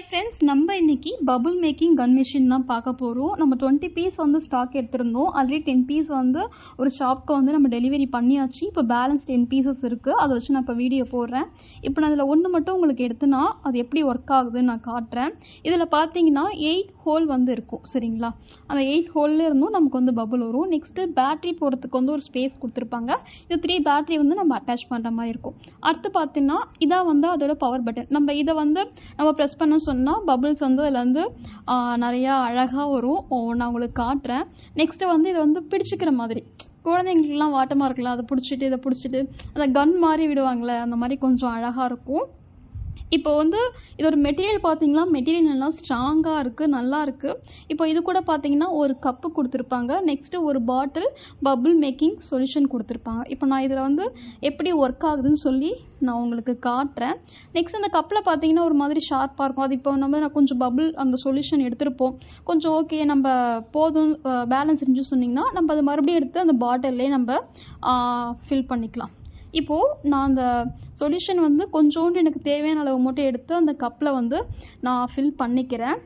Hi friends, நம்ம இன்னைக்கு bubble making கன் machine தான் பார்க்க போகிறோம். நம்ம 20 பீஸ் வந்து ஸ்டாக் எடுத்திருந்தோம். ஆல்ரெடி 10 பீஸ் வந்து ஒரு ஷாப்க்கு வந்து நம்ம டெலிவரி பண்ணியாச்சு. இப்போ பேலன்ஸ் 10 பீசஸ் இருக்குது. அதை வச்சு நான் இப்போ வீடியோ போடுறேன். இப்போ நான் அதில் ஒன்று மட்டும் உங்களுக்கு எடுத்துனா அது எப்படி ஒர்க் ஆகுதுன்னு நான் காட்டுறேன். இதில் பார்த்தீங்கன்னா 8 ஹோல் வந்து இருக்கும். சரிங்களா? அந்த 8 ஹோல்ல இருந்தும் நமக்கு வந்து பபுள் வரும். நெக்ஸ்ட்டு பேட்ரி போகிறதுக்கு வந்து ஒரு ஸ்பேஸ் கொடுத்துருப்பாங்க. இது 3 பேட்ரி வந்து நம்ம அட்டாச் பண்ணுற மாதிரி இருக்கும். அடுத்து பார்த்தீங்கன்னா இதான் வந்து அதோட பவர் பட்டன். நம்ம இதை வந்து நம்ம ப்ரெஸ் பண்ண சொன்னால் பபுள்ஸ் வந்து அதில் வந்து நிறையா அழகாக வரும். நான் உங்களுக்கு காட்டுறேன். நெக்ஸ்ட்டு வந்து இதை வந்து பிடிச்சிக்கிற மாதிரி, குழந்தைங்களுக்குலாம் வாட்டமாக இருக்கலாம், அதை பிடிச்சிட்டு இதை பிடிச்சிட்டு அந்த கன் மாதிரி விடுவாங்களே, அந்த மாதிரி கொஞ்சம் அழகாக இருக்கும். இப்போ வந்து இதோட மெட்டீரியல் பார்த்தீங்கன்னா மெட்டீரியல் நல்லா ஸ்ட்ராங்காக இருக்குது, நல்லா இருக்குது. இப்போ இது கூட பார்த்தீங்கன்னா ஒரு கப்பு கொடுத்துருப்பாங்க. நெக்ஸ்ட்டு ஒரு பாட்டில் பபுள் மேக்கிங் சொல்யூஷன் கொடுத்துருப்பாங்க. இப்போ நான் இதில் வந்து எப்படி ஒர்க் ஆகுதுன்னு சொல்லி நான் உங்களுக்கு காட்டுறேன். நெக்ஸ்ட் அந்த கப்பில் பார்த்தீங்கன்னா ஒரு மாதிரி ஷார்ப்பாக இருக்கும். அது இப்போ நான் கொஞ்சம் பபுள் அந்த சொல்யூஷன் எடுத்துருப்போம், கொஞ்சம் ஓகே நம்ம போதும் பேலன்ஸ் இருந்துச்சு சொன்னிங்கன்னா நம்ம அதை மறுபடியும் எடுத்து அந்த பாட்டில்லே நம்ம ஃபில் பண்ணிக்கலாம். இப்போது நான் அந்த சொல்யூஷன் வந்து கொஞ்சோண்டு எனக்கு தேவையான அளவு மட்டும் எடுத்து அந்த கப்பில் வந்து நான் ஃபில் பண்ணிக்கிறேன்.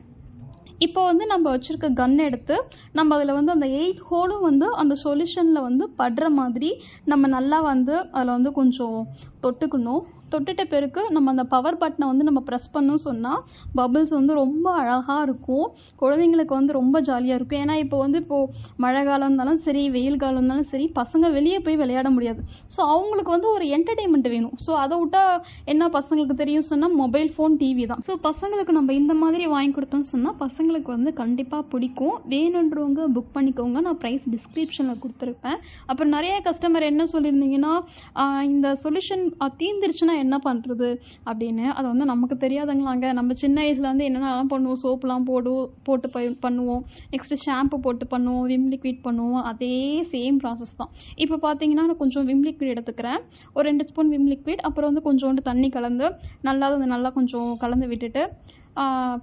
இப்போ வந்து நம்ம வச்சுருக்க கன் எடுத்து நம்ம அதில் வந்து அந்த 8 ஹோலும் வந்து அந்த சொல்யூஷனில் வந்து படுற மாதிரி நம்ம நல்லா வந்து அதில் வந்து கொஞ்சம் தொட்டுக்கணும். தொட்டுட்ட பிறகு நம்ம அந்த பவர் பட்டனை வந்து நம்ம ப்ரெஸ் பண்ணோம் சொன்னால் பபுள்ஸ் வந்து ரொம்ப அழகாக இருக்கும். குழந்தைங்களுக்கு வந்து ரொம்ப ஜாலியாக இருக்கும். ஏன்னா இப்போ வந்து மழை காலம் இருந்தாலும் சரி, வெயில் காலம் இருந்தாலும் சரி, பசங்க வெளியே போய் விளையாட முடியாது. ஸோ அவங்களுக்கு வந்து ஒரு என்டர்டெயின்மெண்ட் வேணும். ஸோ அதை விட்டால் என்ன பசங்களுக்கு தெரியும் சொன்னால் மொபைல் ஃபோன், டிவி தான். ஸோ பசங்களுக்கு நம்ம இந்த மாதிரி வாங்கி கொடுத்தோம்னு சொன்னால் பசங்களுக்கு வந்து கண்டிப்பாக பிடிக்கும். வேணுன்றவங்க புக் பண்ணிக்கோங்க. நான் ப்ரைஸ் டிஸ்கிரிப்ஷனில் கொடுத்துருப்பேன். அப்புறம் நிறைய கஸ்டமர் என்ன சொல்லியிருந்தீங்கன்னா, இந்த சொல்யூஷன் தீர்ந்துருச்சுன்னா என்ன பண்ணுறது அப்படின்னு. அது வந்து நமக்கு தெரியாதுங்களாங்க. நம்ம சின்ன வயசில் வந்து என்னென்னலாம் பண்ணுவோம், சோப்புலாம் போட்டு பண்ணுவோம், நெக்ஸ்ட்டு ஷாம்பு போட்டு பண்ணுவோம், விம் லிக்விட் பண்ணுவோம். அதே சேம் ப்ராசஸ் தான். இப்போ பார்த்தீங்கன்னா நான் கொஞ்சம் விம் லிக்விட் எடுத்துக்கிறேன். ஒரு 2 ஸ்பூன் விம் லிக்விட், அப்புறம் வந்து கொஞ்சோண்டு தண்ணி கலந்து நல்லா கொஞ்சம் கலந்து விட்டுட்டு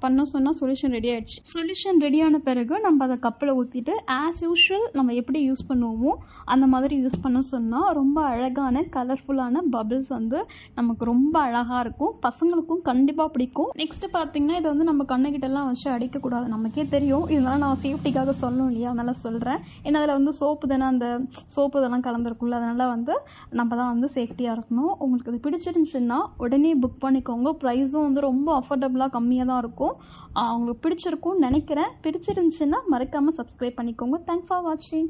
பண்ண சொன்னால் சொல்யூஷன் ரெடி ஆகிடுச்சு. சொல்யூஷன் ரெடியான பிறகு நம்ம அதை கப்பில் ஊற்றிட்டு ஆஸ் யூஷுவல் நம்ம எப்படி யூஸ் பண்ணுவோமோ அந்த மாதிரி யூஸ் பண்ண சொன்னால் ரொம்ப அழகான கலர்ஃபுல்லான பபிள்ஸ் வந்து நமக்கு ரொம்ப அழகாக இருக்கும். பசங்களுக்கும் கண்டிப்பாக பிடிக்கும். நெக்ஸ்ட்டு பார்த்தீங்கன்னா இதை வந்து நம்ம கண்ணுக்கிட்டலாம் வச்சு அடிக்கக்கூடாது, நமக்கே தெரியும். இதனால நான் சேஃப்டிக்காக சொல்லணும் இல்லையா, அதனால் சொல்கிறேன். ஏன்னா அதில் வந்து சோப்பு தானே, அந்த சோப்பு இதெல்லாம் கலந்துருக்குள்ள, அதனால் வந்து நம்ம தான் வந்து சேஃப்டியாக இருக்கணும். உங்களுக்கு இது பிடிச்சிருந்துச்சுன்னா உடனே புக் பண்ணிக்கோங்க. ப்ரைஸும் வந்து ரொம்ப அஃபோர்டபுளாக கம்மியாக தான் இருக்கும். உங்களுக்கு பிடிச்சிருக்கும்னு நினைக்கிறேன். பிடிச்சிருந்துச்சுன்னா மறக்காமல் சப்ஸ்கிரைப் பண்ணிக்கோங்க. தேங்க்ஸ் ஃபார் வாட்சிங்.